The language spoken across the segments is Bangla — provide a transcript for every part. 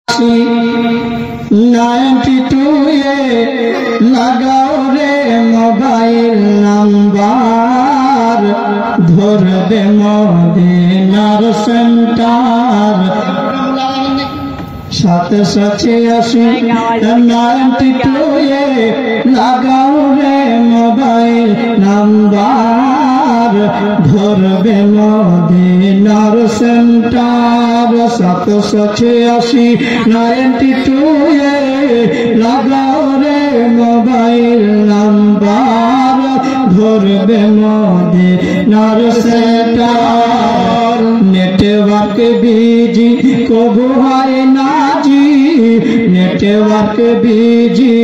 92 লাগাও রে মোবাইল নাম্বার ধরবে মদিনার সেন্টার 786 92 লাগাও রে মোবাইল নাম্বার ধরবে মদিনার সেন্টার 786 92 লাগাও রে মোবাইল নাম্বার ধরবে মদিনার সেন্টার নেটওয়ার্ক বিজি কবু হয় না জি নেটওয়ার্ক বিজি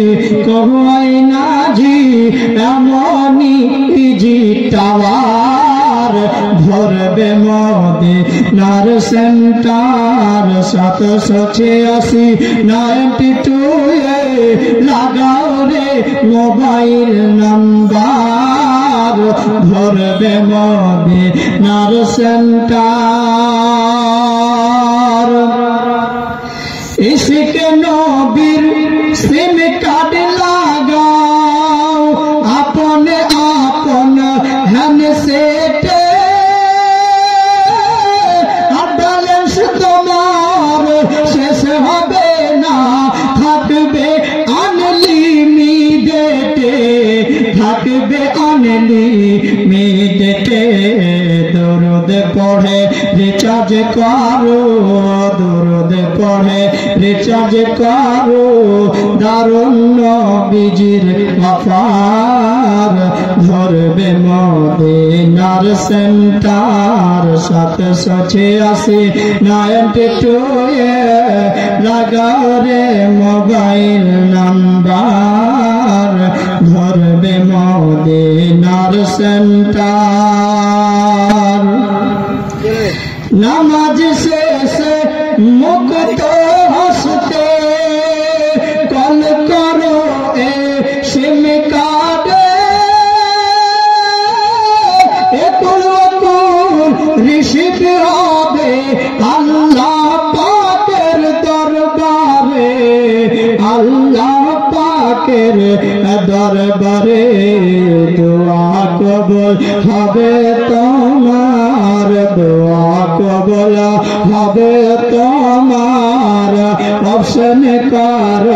কবু হয় না জি এমনই জি টাওয়ার ধরবে মদিনার সেন্টার 786 92 লাগাও রে মোবাইল নাম্বার ধরবে মদিনার সেন্টার ইশক নবীর সিম কার্ড লাগাও আপন আপন হ্যান্ডসেটে ব্যালেন্স তোমার শেষ হবে না থাকবে আনলিমিটেডে থাকবে আনলিমিটেডে দরুদ পড়ে রিচার্জ করো দরুদ পড়ে রিচার্জ করো দারুন নবীজির অফার ধরবে মদিনার সেন্টার 786 92 লাগাও রে মোবাইল নাম্বার ধরবে মদিনার সেন্টার নামাজ শেষে মুক্ত হস্তে কল করো এ সিম কার্ডে একুল রিসিভ হবে আল্লাহ পাকের দরবারে আল্লাহ পাকের দরবারে দোয়া কবুল হবে তোমার দোয়া কবুল হবে তোমার অপশন করল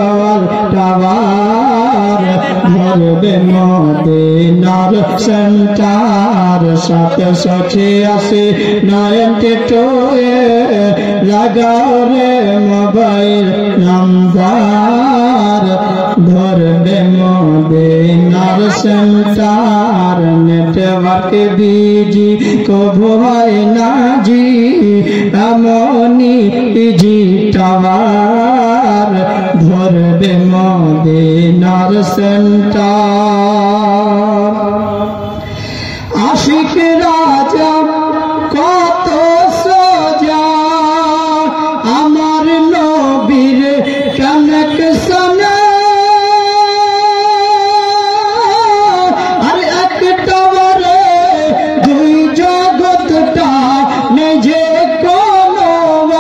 টাওয়ার ধরবে মদিনার সেন্টার 786 92 লাগাও রে মোবাইল নাম্বার ধরবে মদিনার সেন্টার নেটওয়ার্ক বিজি কবু হয় না জি এমনই জি টাওয়ার ধরবে মদিনার সেন্টার আশিক রাজা কত সোজা আমার নবীর কানেকশন আর এক টাওয়ারে দুই জগৎটা নেই যে কোনো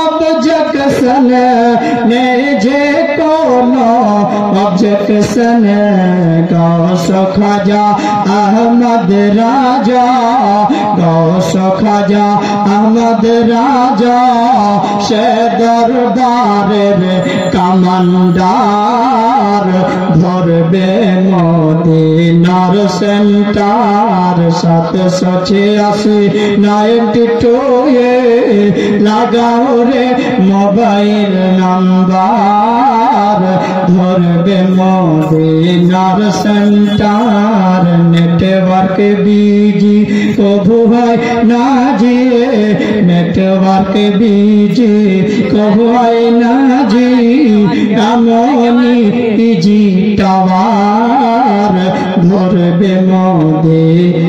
অবজেকশন নেই যে কোনো অবজেকশন গৌস খাজা আহমদ রাজা গৌস খাজা আহমদ রাজা সে দরবারের কমান্ডার ধরবে মদিনার সেন্টার 786 92 লাগাও রে মোবাইল নাম্বার ধরবে মদিনার সেন্টার নেটওয়ার্ক বিজি কবু হয় না জি নেটওয়ার্ক বিজি কবু হয় না জি এমনই জি টাওয়ার ধরবে মদিনা